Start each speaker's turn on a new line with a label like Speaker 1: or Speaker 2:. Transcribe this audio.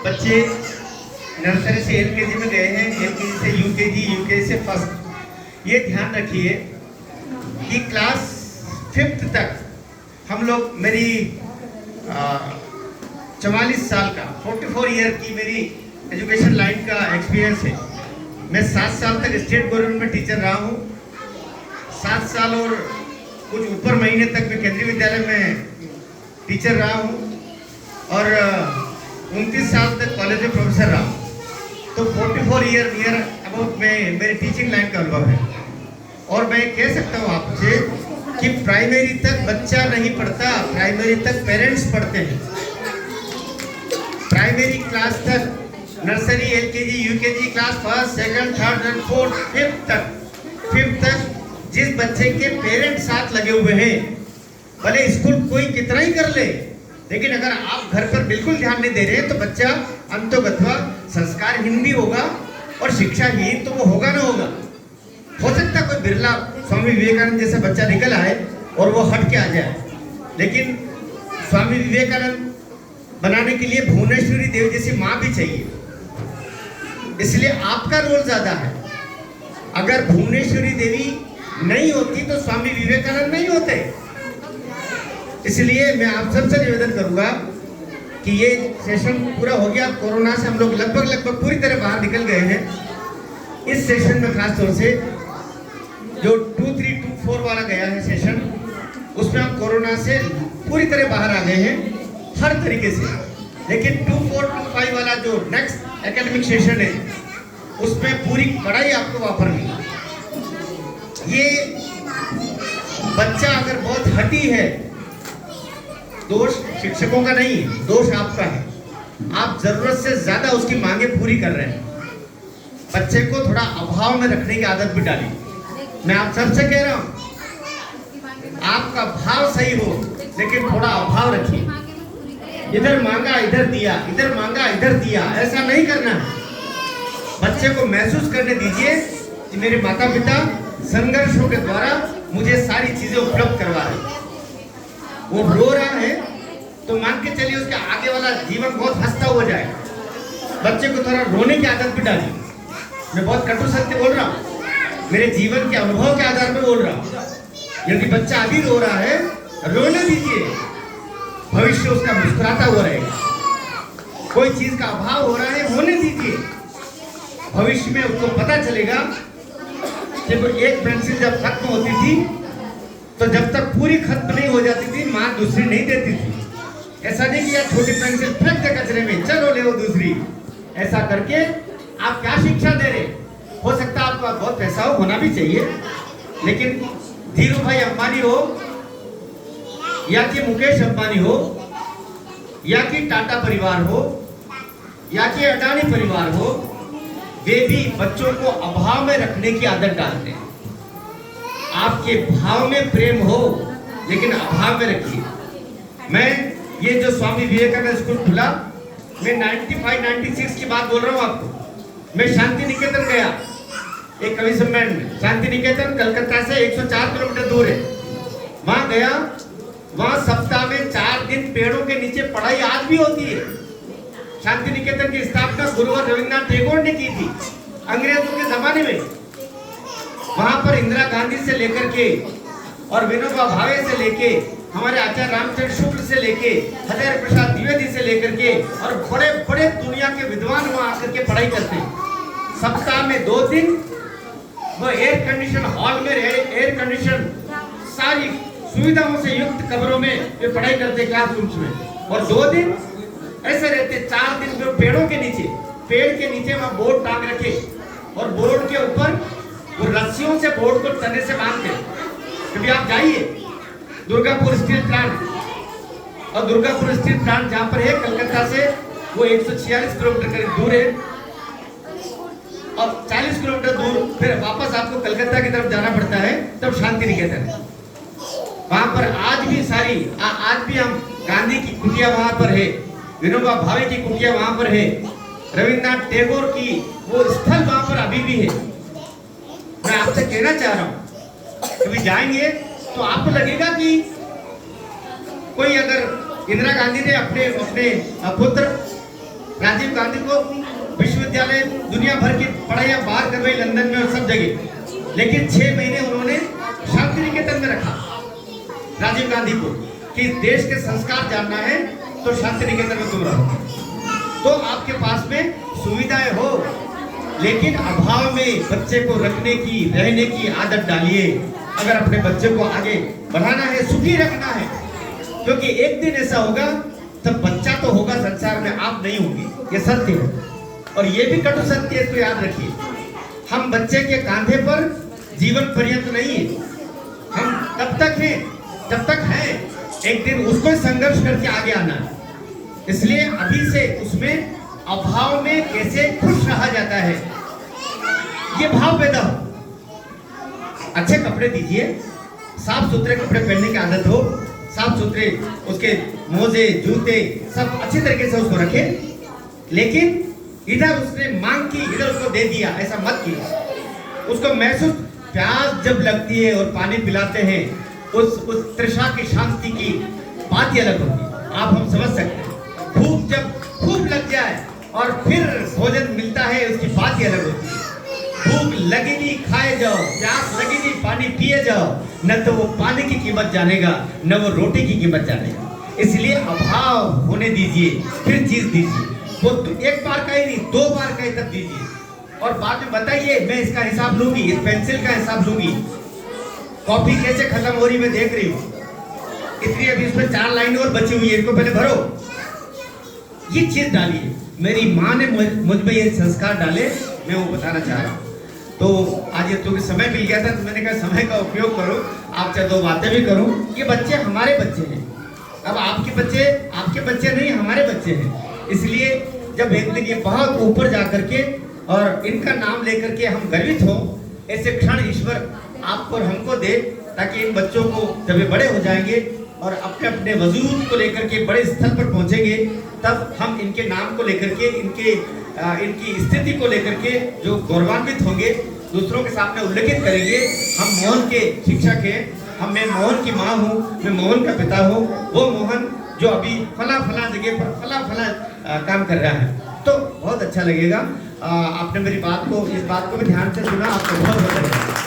Speaker 1: बच्चे नर्सरी से एलकेजी में गए हैं, एलकेजी से यूकेजी, यूकेजी से फर्स्ट। ये ध्यान रखिए कि क्लास 5th तक हम लोग, मेरी 44 साल का 44 ईयर की मेरी एजुकेशन लाइन का एक्सपीरियंस है। मैं 7 साल तक स्टेट गवर्नमेंट में टीचर रहा हूँ, 7 साल और कुछ ऊपर महीने तक मैं केंद्रीय विद्यालय में टीचर रहा हूँ और 29 साल तक कॉलेज में प्रोफेसर रहा हूँ। तो 44 ईयर नियर अबाउट में मेरी टीचिंग लाइन का अनुभव है। और मैं कह सकता हूँ आपसे कि प्राइमरी तक बच्चा नहीं पढ़ता, प्राइमरी तक पेरेंट्स पढ़ते हैं। प्राइमरी क्लास तक, nursery, LKG, UKG, class 1st, 2nd, 3rd and 4th, 5th तक जिस बच्चे के पेरेंट्स साथ लगे हुए हैं, भले स्कूल कोई कितना ही कर ले, लेकिन अगर आप घर पर बिल्कुल ध्यान नहीं दे रहे हैं तो बच्चा अंतोगत्वा संस्कार हिंदी होगा और शिक्षाहीन तो वो होगा ना होगा। हो सकता कोई बिरला स्वामी विवेकानंद जैसा बच्चा निकल आए और वो हट के आ जाए, लेकिन स्वामी विवेकानंद बनाने के लिए भुवनेश्वरी देवी जैसी माँ भी चाहिए। इसलिए आपका रोल ज्यादा है। अगर भुवनेश्वरी देवी नहीं होती तो स्वामी विवेकानंद नहीं होते। इसलिए मैं आप सबसे निवेदन करूंगा कि ये सेशन पूरा हो गया। कोरोना से हम लोग लगभग पूरी तरह बाहर निकल गए हैं। इस सेशन में खास तौर से जो 2, 3, 2, 4 वाला गया है सेशन, उसमें हम कोरोना से पूरी तरह बाहर आ गए हैं हर तरीके से। लेकिन 2, 4, 2, 5 वाला जो नेक्स्ट एकेडमिक सेशन है, उसमें पूरी कड़ाई आपको वापरनी है। ये बच्चा अगर बहुत हठी है, दोष शिक्षकों का नहीं, दोष आपका है। आप जरूरत से ज्यादा उसकी मांगे पूरी कर रहे हैं। बच्चे को थोड़ा अभाव में रखने की आदत भी डाली। मैं आप सबसे कह रहा हूं, आपका भाव सही हो लेकिन थोड़ा अभाव रखिए। इधर मांगा इधर दिया, इधर मांगा इधर दिया, ऐसा नहीं करना है। बच्चे को महसूस करने दीजिए कि मेरे माता पिता संघर्षों के द्वारा मुझे सारी चीजें उपलब्ध करवा रहे हैं। वो रो रहा है तो मान के चलिए उसका आगे वाला जीवन बहुत हंसता हुआ जाएगा। बच्चे को थोड़ा रोने की आदत भी डालिए। मैं बहुत कटु सत्य बोल रहा हूँ, मेरे जीवन के अनुभव के आधार पर बोल रहा हूँ। यदि बच्चा अभी रो रहा है, रोने दीजिए, भविष्य उसका मुस्कुराता हुआ रहेगा। कोई चीज का अभाव हो रहा है, होने दीजिए। भविष्य में उसको पता चलेगा कि एक पेंसिल जब खत्म होती थी तो जब तक पूरी खत्म नहीं हो जाती थी माँ दूसरी नहीं देती थी। ऐसा नहीं किया छोटी पेंसिल फेंक दे कचरे में, चलो ले दूसरी। ऐसा करके आप क्या शिक्षा दे रहे? हो सकता है आपका बहुत पैसा हो, होना भी चाहिए, लेकिन धीरू भाई अंबानी हो या कि मुकेश अंबानी हो या कि टाटा परिवार हो या कि अडानी परिवार हो, वे भी बच्चों को अभाव में रखने की आदत डालते हैं। आपके भाव में प्रेम हो लेकिन अभाव में रखिए। मैं ये जो स्वामी विवेकानंद स्कूल खुला, मैं 95, 96 की बात बोल रहा हूँ आपको। मैं शांति निकेतन गया एक कवि सम्मेलन में। शांति निकेतन कलकत्ता से 104 किलोमीटर दूर है। वहां गया, वहां सप्ताह में 4 दिन पेड़ों के नीचे पढ़ाई आज भी होती है। शांति निकेतन की स्थापना गुरुवर रविन्द्रनाथ टैगोर ने की थी अंग्रेजों के जमाने में। वहां पर इंदिरा गांधी से लेकर के और विनोबा भावे से लेके, हमारे आचार्य रामचंद्र शुक्ल से लेके, हजारी प्रसाद द्विवेदी से लेकर के और बड़े बड़े दुनिया के विद्वान वहां आकर के पढ़ाई करते हैं। सप्ताह में 2 दिन वो एयर कंडीशन हॉल में रहे, एयर कंडीशन सारी सुविधाओं से युक्त कमरों में वे पढ़ाई करते क्लासरूम्स में। और 2 दिन ऐसे रहते, 4 दिन वो पेड़ों के नीचे, पेड़ के नीचे वहां बोर्ड टांग रखे और बोर्ड के ऊपर वो रस्सियों से बोर्ड को तने से बांधते। कभी आप जाइए दुर्गापुर स्टील प्लांट, और दुर्गापुर स्टील प्लांट जहां पर है कलकत्ता से वो 146 किलोमीटर करीब दूर है, और 40 किलोमीटर दूर फिर वापस आपको कलकत्ता की तरफ जाना पड़ता है, तब शांति निकेतन है। वहां पर आज भी आज भी हम गांधी की कुटिया वहां पर है, विनोबा भावे की कुटिया वहां पर है, रविन्द्रनाथ टैगोर की वो स्थल वहां पर अभी भी है। मैं आपसे कहना चाह रहा हूं, कभी जाएंगे तो आपको लगेगा कि कोई, अगर इंदिरा गांधी ने अपने पुत्र राजीव गांधी को विश्वविद्यालय दुनिया भर की पढ़ाइयां बाहर करवाई, लंदन में और सब जगह, लेकिन 6 महीने उन्होंने शांति निकेतन में रखा राजीव गांधी को कि देश के संस्कार जानना है तो शांति निकेतन में तुम रहो। तो आपके पास में सुविधाएं हो, लेकिन अभाव में बच्चे को रखने की, रहने की आदत डालिए। अगर अपने बच्चे को आगे बढ़ाना है, सुखी रखना है, क्योंकि एक दिन ऐसा होगा तब बच्चा तो होगा संसार में, आप नहीं होंगे, ये सत्य है। और ये भी कटु सत्य है, इसको याद रखिए। हम बच्चे के कांधे पर जीवन पर्यंत नहीं है, हम तब तक हैं जब तक है, एक दिन उसको संघर्ष करके आगे आना है। इसलिए अभी से उसमें अभाव में कैसे खुश रहा जाता है, ये भाव पैदा हो। अच्छे कपड़े दीजिए, साफ सुथरे कपड़े पहनने की आदत हो, साफ सुथरे उसके मोजे जूते सब अच्छे तरीके से उसको रखे, लेकिन इधर उसने मांग की, इधर उसको दे दिया, ऐसा मत कीजिए। उसको महसूस, प्यास जब लगती है और पानी पिलाते हैं, उस तृषा की शांति की बात ही अलग होती है, आप हम समझ सकते हैं। भूख जब खूब लग जाए और फिर भोजन मिलता है, उसकी बात ही अलग होती है। भूख लगेगी खाए जाओ, प्यास लगेगी पानी पिए जाओ, न तो वो पानी की कीमत जानेगा न वो रोटी की कीमत जानेगा। इसलिए अभाव होने दीजिए, फिर चीज दीजिए। वो एक बार का ही नहीं, 2 बार का ही तब दीजिए, और बाद में बताइए मैं इसका हिसाब लूंगी, इस पेंसिल का हिसाब लूंगी। कॉपी कैसे खत्म हो रही मैं देख रही हूँ, इतनी अभी उसमें 4 लाइन और बची हुई है, इनको पहले भरो। ये चीज डालिए। मेरी माँ ने मुझ में ये संस्कार डाले, मैं वो बताना चाह रहा हूँ। तो आज ये तो समय मिल गया था, तो मैंने कहा समय का उपयोग करो, आपसे 2 बातें भी करूँ। ये बच्चे हमारे बच्चे हैं, अब आपके बच्चे नहीं, हमारे बच्चे हैं। इसलिए जब एक दिन ये बहुत ऊपर जा करके और इनका नाम लेकर के हम गर्वित हो, ऐसे क्षण ईश्वर आपको और हमको दे, ताकि इन बच्चों को जब ये बड़े हो जाएंगे और अपने अपने वजूद को लेकर के बड़े स्तर पर पहुंचेंगे, तब हम इनके नाम को लेकर के, इनकी स्थिति को लेकर के जो गौरवान्वित होंगे, दूसरों के सामने उल्लेखित करेंगे। हम मोहन के शिक्षक हैं, मैं मोहन की माँ हूँ, मैं मोहन का पिता हूँ, वो मोहन जो अभी फला जगह पर फला काम कर रहा है। तो बहुत अच्छा लगेगा। आपने मेरी बात को, इस बात को भी ध्यान से सुना, आपको बहुत बहुत धन्यवाद।